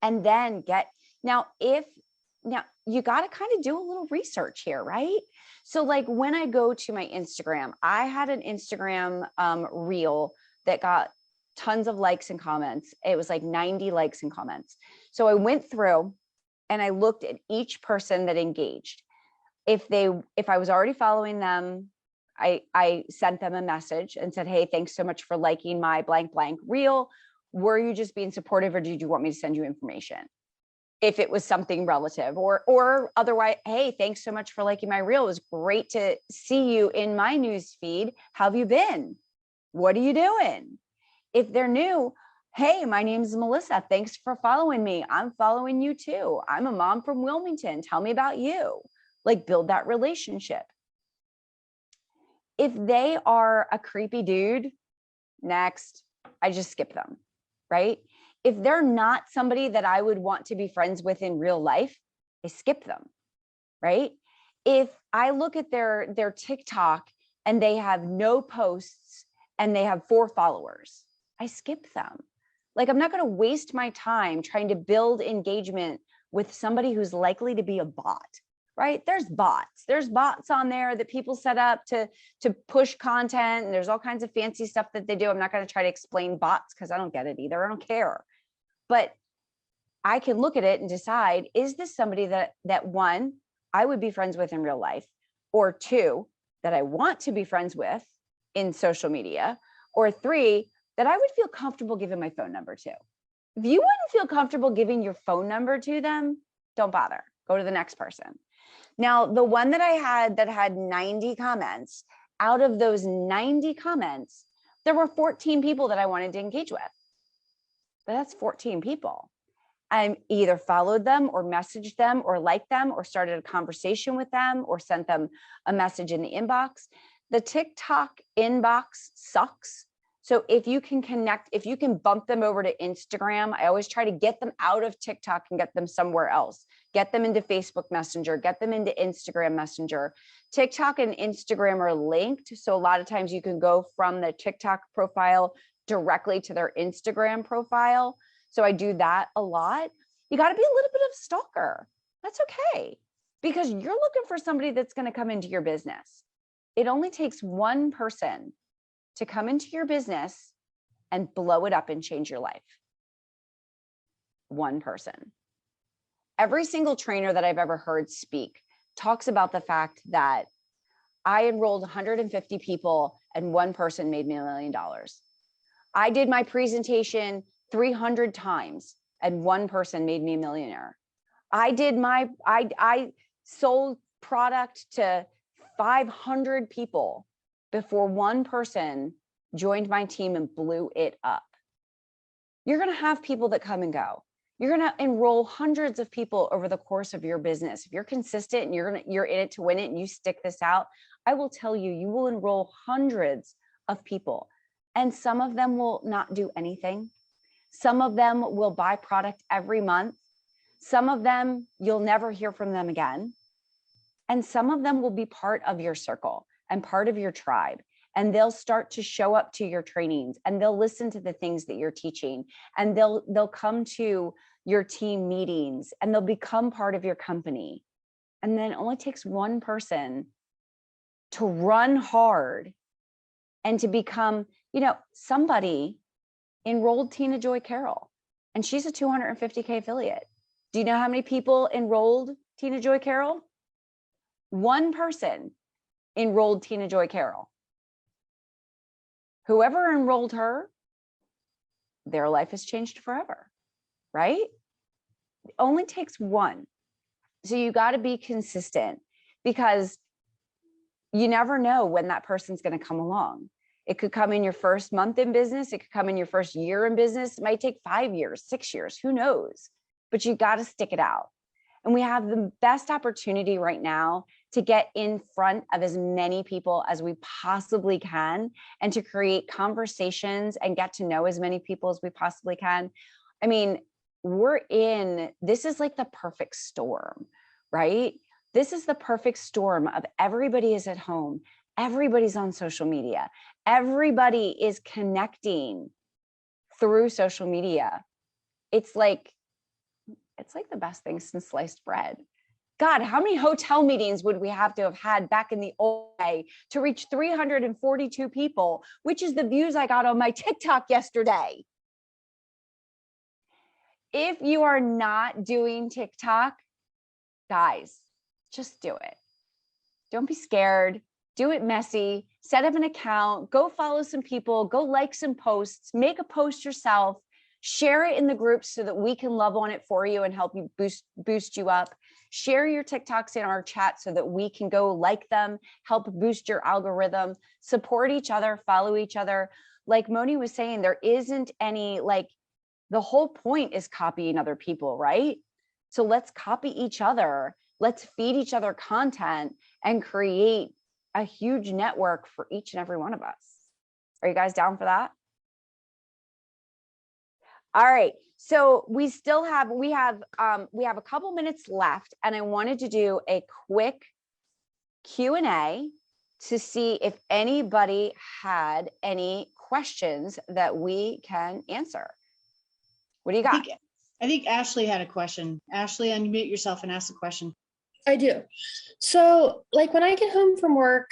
And then now you got to kind of do a little research here, right? So like when I go to my Instagram, I had an Instagram reel that got tons of likes and comments. It was like 90 likes and comments. So I went through and I looked at each person that engaged. If I was already following them, I sent them a message and said, hey, thanks so much for liking my blank blank reel. Were you just being supportive, or did you want me to send you information? If it was something relative, or otherwise, hey, thanks so much for liking my reel. It was great to see you in my news feed. How have you been? What are you doing? If they're new, hey, my name is Melissa. Thanks for following me. I'm following you too. I'm a mom from Wilmington. Tell me about you. Like, build that relationship. If they are a creepy dude, next, I just skip them, right? If they're not somebody that I would want to be friends with in real life, I skip them, right? If I look at their TikTok and they have no posts and they have 4 followers, I skip them. Like, I'm not going to waste my time trying to build engagement with somebody who's likely to be a bot, right? There's bots on there that people set up to push content, and there's all kinds of fancy stuff that they do. I'm not going to try to explain bots because I don't get it either. I don't care. But I can look at it and decide, is this somebody that 1, I would be friends with in real life, or 2, that I want to be friends with in social media, or 3, that I would feel comfortable giving my phone number to. If you wouldn't feel comfortable giving your phone number to them, don't bother. Go to the next person. Now, the one that I had that had 90 comments, out of those 90 comments, there were 14 people that I wanted to engage with. But that's 14 people. I either followed them or messaged them or liked them or started a conversation with them or sent them a message in the inbox. The TikTok inbox sucks. So if you can connect, if you can bump them over to Instagram, I always try to get them out of TikTok and get them somewhere else. Get them into Facebook Messenger, get them into Instagram Messenger. TikTok and Instagram are linked. So a lot of times you can go from the TikTok profile directly to their Instagram profile. So I do that a lot. You got to be a little bit of stalker. That's okay, because you're looking for somebody that's going to come into your business. It only takes one person to come into your business and blow it up and change your life. One person. Every single trainer that I've ever heard speak talks about the fact that I enrolled 150 people and one person made me $1 million. I did my presentation 300 times and one person made me a millionaire. I sold product to 500 people before one person joined my team and blew it up. You're going to have people that come and go. You're going to enroll hundreds of people over the course of your business. If you're consistent and you're in it to win it and you stick this out, I will tell you, you will enroll hundreds of people, and some of them will not do anything. Some of them will buy product every month. Some of them, you'll never hear from them again. And some of them will be part of your circle and part of your tribe. And they'll start to show up to your trainings, and they'll listen to the things that you're teaching, and they'll come to your team meetings, and they'll become part of your company. And then it only takes one person to run hard and to become, somebody enrolled Tina Joy Carroll, and she's a 250K affiliate. Do you know how many people enrolled Tina Joy Carroll? One person enrolled Tina Joy Carroll. Whoever enrolled her, their life has changed forever, right? It only takes one. So you got to be consistent, because you never know when that person's going to come along. It could come in your first month in business. It could come in your first year in business. It might take 5 years, 6 years, who knows? But you got to stick it out. And we have the best opportunity right now to get in front of as many people as we possibly can, and to create conversations and get to know as many people as we possibly can. I mean, this is like the perfect storm, right? This is the perfect storm of everybody is at home. Everybody's on social media. Everybody is connecting through social media. It's like the best thing since sliced bread. God, how many hotel meetings would we have to have had back in the old day to reach 342 people, which is the views I got on my TikTok yesterday? If you are not doing TikTok, guys, just do it. Don't be scared. Do it messy. Set up an account. Go follow some people. Go like some posts. Make a post yourself. Share it in the group so that we can love on it for you and help you boost you up. Share your TikToks in our chat so that we can go like them, help boost your algorithm, support each other, follow each other. Like Moni was saying, there isn't any, the whole point is copying other people, right? So let's copy each other. Let's feed each other content and create a huge network for each and every one of us. Are you guys down for that? All right. So we have a couple minutes left, and I wanted to do a quick Q&A to see if anybody had any questions that we can answer. What do you got? I think Ashley had a question. Ashley, unmute yourself and ask a question. I do. So when I get home from work,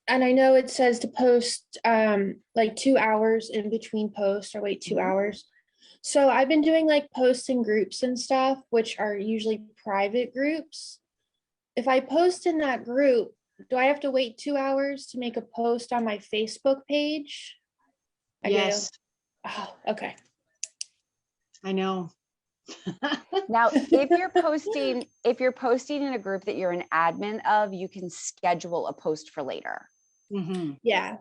and I know it says to post 2 hours in between posts, or wait 2 hours. So I've been doing posts in groups and stuff, which are usually private groups. If I post in that group, do I have to wait 2 hours to make a post on my Facebook page? Yes. Oh, okay. I know. Now, if you're posting in a group that you're an admin of, you can schedule a post for later. Mm-hmm. Yeah.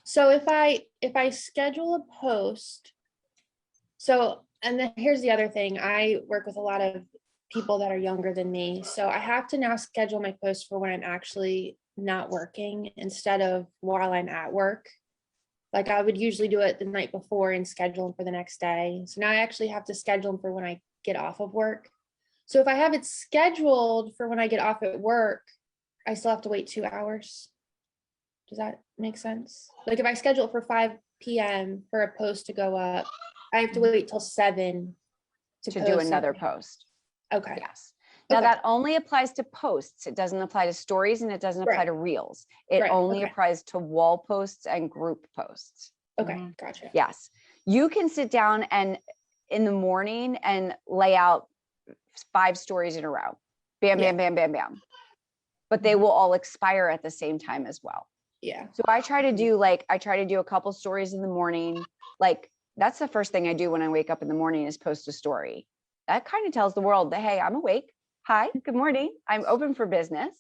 So if I schedule a post, and then here's the other thing. I work with a lot of people that are younger than me. So I have to now schedule my post for when I'm actually not working instead of while I'm at work. I would usually do it the night before and schedule them for the next day. So now I actually have to schedule them for when I get off of work. So if I have it scheduled for when I get off at work, I still have to wait 2 hours. Does that make sense? If I schedule it for 5 p.m. for a post to go up, I have to wait till 7 to do post another something. post. Okay. Yes. Now Okay. that only applies to posts. It doesn't apply to stories and it doesn't apply Right. to reels. It Right, only okay. applies to wall posts and group posts. Okay, Mhm. gotcha. Yes. You can sit down and in the morning and lay out 5 stories in a row. Bam, Yeah. bam, bam, bam, bam. But they will all expire at the same time as well. Yeah. So I try to do a couple stories in the morning. Like that's the first thing I do when I wake up in the morning is post a story. That kind of tells the world that, hey, I'm awake. Hi, good morning. I'm open for business.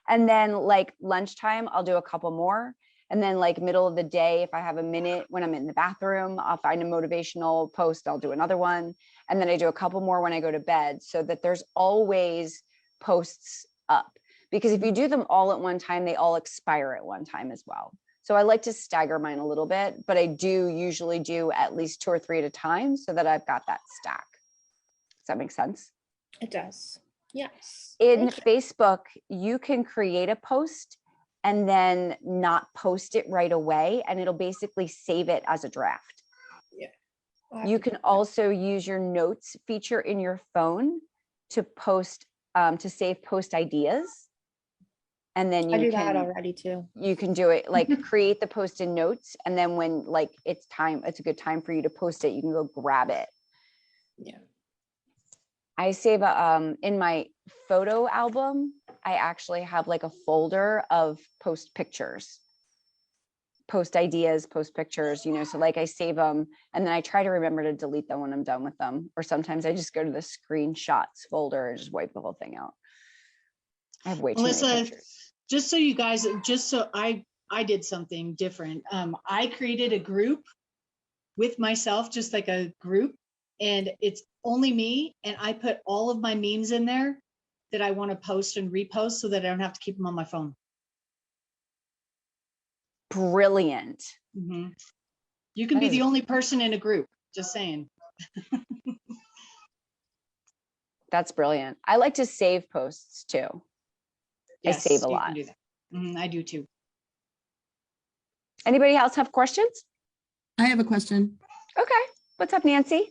And then like lunchtime, I'll do a couple more. And then like middle of the day, if I have a minute when I'm in the bathroom, I'll find a motivational post. I'll do another one. And then I do a couple more when I go to bed so that there's always posts up. Because if you do them all at one time, they all expire at one time as well. So I like to stagger mine a little bit, but I do usually do at least 2 or 3 at a time so that I've got that stack. Does that make sense? It does. Yes. In Thank you. Facebook, you can create a post and then not post it right away, and it'll basically save it as a draft. I'll have You to can do that. also use your notes feature in your phone to post, to save post ideas. And then I do you that can, already too. you can do it like create the post in notes. And then when like it's a good time for you to post it, you can go grab it. Yeah. I save in my photo album, I actually have like a folder of post pictures, post ideas, post pictures, so like I save them and then I try to remember to delete them when I'm done with them. Or sometimes I just go to the screenshots folder and just wipe the whole thing out. I have way too many Melissa, pictures. just so you guys, I did something different. I created a group with myself, just like a group, and it's only me. And I put all of my memes in there that I want to post and repost so that I don't have to keep them on my phone. Brilliant. Mhm. You can That be is- the only person in a group, just saying. That's brilliant. I like to save posts too. Yes, save a you lot. can do that. I do too. Anybody else have questions? I have a question. Okay. What's up, Nancy?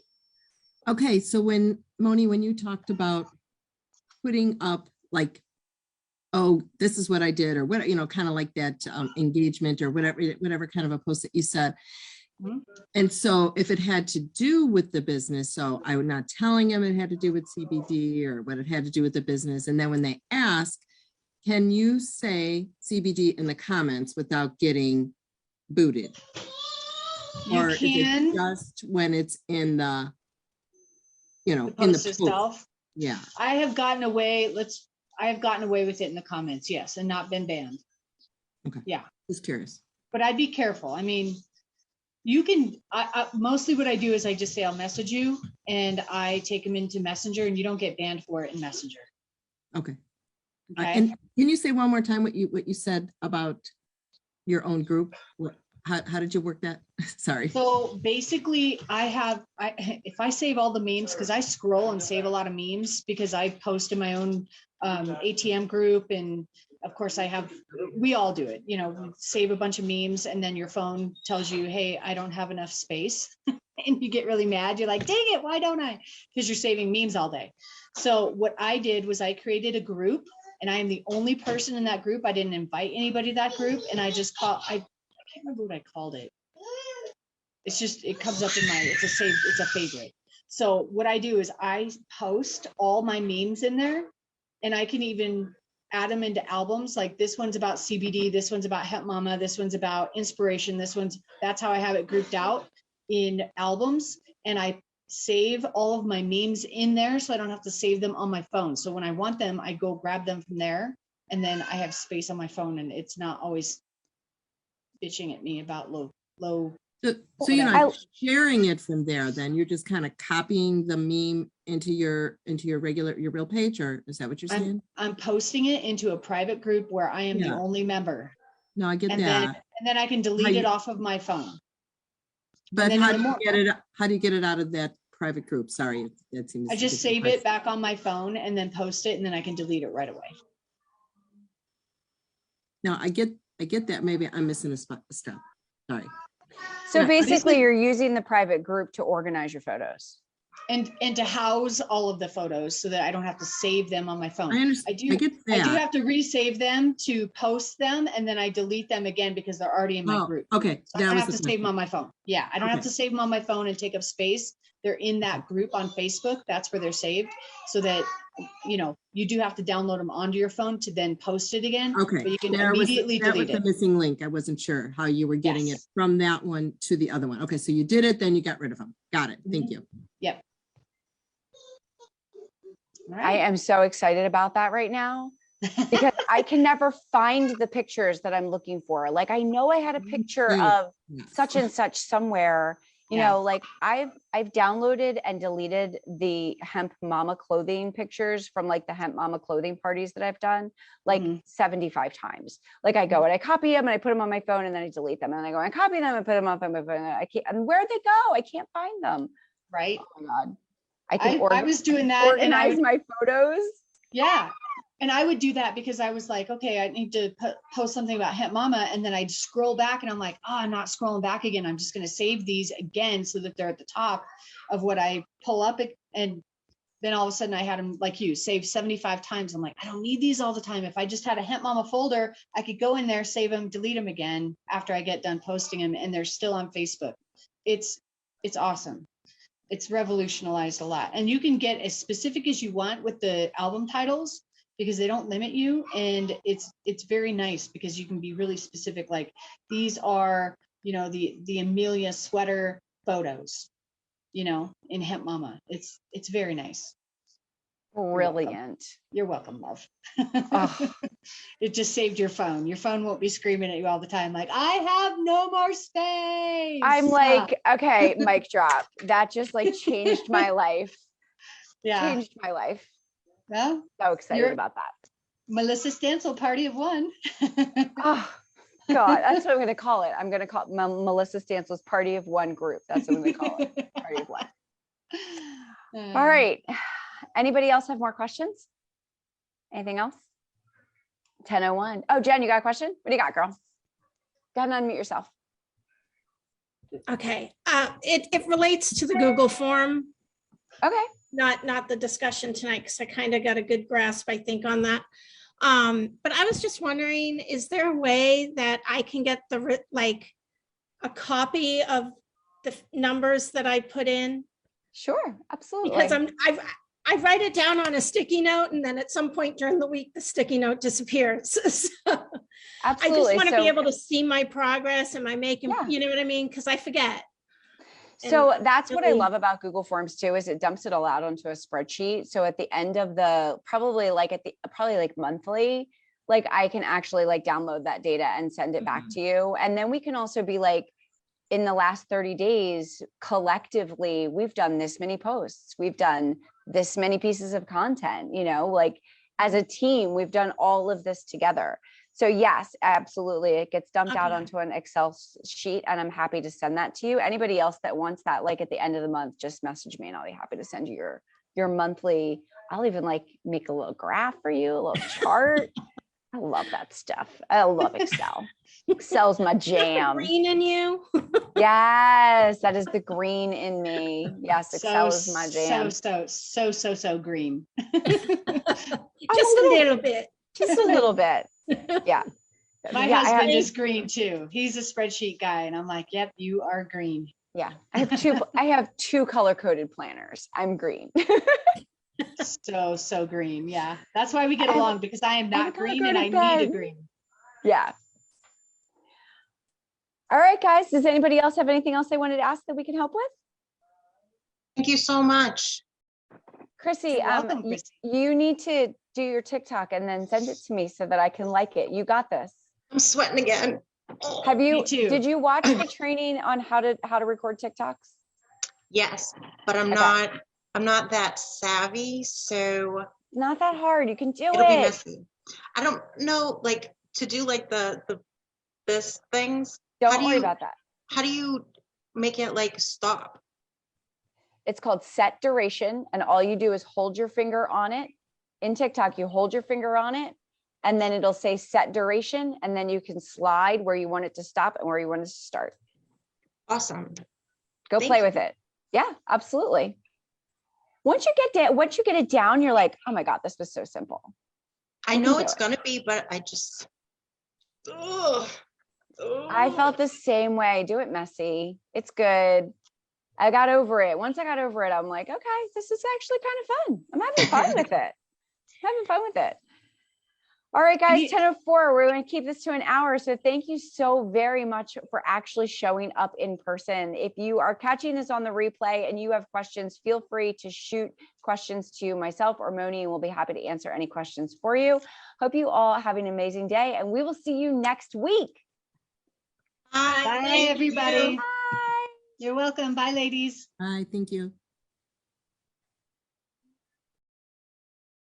Okay, so when you talked about putting up like, oh, this is what I did, or what, kind of like that engagement or whatever kind of a post that you said. Mhm. And so if it had to do with the business, so I'm not telling them it had to do with CBD or what it had to do with the business. And then when they ask, can you say CBD in the comments without getting booted? You Or is can. it just when it's in the, The in the post post? itself. Yeah. I have gotten away with it in the comments, yes, and not been banned. Okay. Yeah. Just curious. But I'd be careful. I mean, you can, mostly what I do is I just say, I'll message you, and I take them into Messenger, and you don't get banned for it in Messenger. Okay. Okay. And can you say one more time what you said about your own group? How did you work that? Sorry. So basically if I save all the memes, because I scroll and save a lot of memes because I post in my own ATM group, and of course we all do it, save a bunch of memes, and then your phone tells you, hey, I don't have enough space. And you get really mad. You're like, dang it, why don't I? Because you're saving memes all day. So what I did was I created a group, and I am the only person in that group. I didn't invite anybody to that group, and I can't remember what I called it. It's just, it comes up in it's a favorite. So what I do is I post all my memes in there, and I can even add them into albums. Like this one's about CBD, this one's about Hemp Mama, this one's about inspiration, that's how I have it grouped out in albums. And I save all of my memes in there so I don't have to save them on my phone. So when I want them, I go grab them from there, and then I have space on my phone, and it's not always bitching at me about low. So you're not sharing it from there, then you're just kind of copying the meme into your real page, or is that what you're saying? I'm posting it into a private group where I am the only member. No, I get And that. then I can delete it off of my phone. But how do you get it out of that private group? Sorry, that seems. I just save it back on my phone and then post it, and then I can delete it right away. No, I get that. Maybe I'm missing a step. Sorry. So Yeah. basically you're using the private group to organize your photos. And to house all of the photos so that I don't have to save them on my phone. I understand. I get I do that. have to resave them to post them, and then I delete them again because they're already in my Oh, group. okay. So I That don't was have the to save them question. on my phone. Yeah, I don't have Okay. to save them on my phone and take up space. They're in that group on Facebook. That's where they're saved, so that you do have to download them onto your phone to then post it again. Okay, But you can that was immediately delete the it. missing link. I wasn't sure how you were getting it Yes. from that one to the other one. Okay, so you did it, then you got rid of them. Got it. Thank Mhm. you. Yep. All I right. am so excited about that right now because I can never find the pictures that I'm looking for. Like I know I had a picture too. of Yes. such and such somewhere, Yeah. like I've downloaded and deleted the hemp mama clothing pictures from like the hemp mama clothing parties that I've done like Mhm. 75 times. Like I go and I copy them and I put them on my phone and then I delete them and I go and copy them and put them up on my phone. I can't, and where'd they go? I can't find them. Right. Oh my God. I can I was doing that, and I organize my photos. Yeah. And I would do that because I was like, okay, I need to post something about Hemp Mama. And then I'd scroll back and I'm like, oh, I'm not scrolling back again. I'm just going to save these again so that they're at the top of what I pull up. And then all of a sudden I had them like you saved 75 times. I'm like, I don't need these all the time. If I just had a Hemp Mama folder, I could go in there, save them, delete them again after I get done posting them. And they're still on Facebook. It's awesome. It's revolutionized a lot, and you can get as specific as you want with the album titles because they don't limit you, and it's very nice because you can be really specific. Like these are the Amelia sweater photos, in Hemp Mama. It's very nice. Brilliant. You're welcome, love. Oh. It just saved your phone. Your phone won't be screaming at you all the time like, I have no more space. I'm like, okay, mic drop. That just like changed my life. yeah. Changed my life. Well, So excited about that. Melissa Stansel, party of one. Oh God, that's what I'm going to call it. I'm going to call it Melissa Stansel's Party of One group. That's what I'm going to call it. Party of One. All right. Anybody else have more questions? Anything else? 10:01. Oh, Jen, you got a question? What do you got, girl? Go ahead and unmute yourself. Okay, it relates to the Google form, Okay. not the discussion tonight, because I kind of got a good grasp, I think, on that. But I was just wondering, is there a way that I can get a copy of the numbers that I put in? Sure, absolutely. Because I write it down on a sticky note, and then at some point during the week, the sticky note disappears. So absolutely. I just want to be able to see my progress. Am I making, Yeah. you know what I mean? Because I forget. So that's what I really- love about Google Forms too, is it dumps it all out onto a spreadsheet. So at the end of probably monthly, like I can actually like download that data and send it back to you. And then we can also be like, in the last 30 days, collectively, we've done this many posts, we've done this many pieces of content, like as a team, we've done all of this together. So yes, absolutely. It gets dumped out onto an Excel sheet, and I'm happy to send that to you. Anybody else that wants that, like at the end of the month, just message me and I'll be happy to send you your monthly. I'll even like make a little graph for you, a little chart. I love that stuff. I love Excel. Excel's my jam. Green in you. Yes, that is the green in me. Yes, Excel is my jam. So green. Just a little bit. Just a little bit. Yeah. My Yeah, husband is green too. He's a spreadsheet guy, and I'm like, yep, you are green. Yeah. I have two color-coded planners. I'm green. So green. Yeah. That's why we get along, because I am not green and I need a green. Yeah. All right, guys. Does anybody else have anything else they wanted to ask that we can help with? Thank you so much. Chrissy, You're welcome, Chrissy. you need to do your TikTok and then send it to me so that I can like it. You got this. I'm sweating again. Have you, Me too. did you watch the training on how to record TikToks? Yes, but I'm Okay. not that savvy, so Not that hard. You can do it'll be it. messy. I don't know, like to do like this things. Don't worry about that. How do you make it like stop? It's called set duration. And all you do is hold your finger on it. In TikTok, you hold your finger on it and then it'll say set duration. And then you can slide where you want it to stop and where you want it to start. Awesome. Go Thank play you. with it. Yeah, absolutely. Once you get it down, you're like, oh my God, this was so simple. I You can know do it's it. gonna be, but I just. Ugh. I felt the same way. Do it messy. It's good. I got over it. Once I got over it, I'm like, okay, this is actually kind of fun. I'm having fun with it. Having fun with it. All right, guys, 10:04. We're going to keep this to an hour. So thank you so very much for actually showing up in person. If you are catching this on the replay and you have questions, feel free to shoot questions to myself or Moni, and we'll be happy to answer any questions for you. Hope you all have an amazing day, and we will see you next week. Bye, Thank everybody. you. Bye. You're welcome. Bye, ladies. Bye, thank you.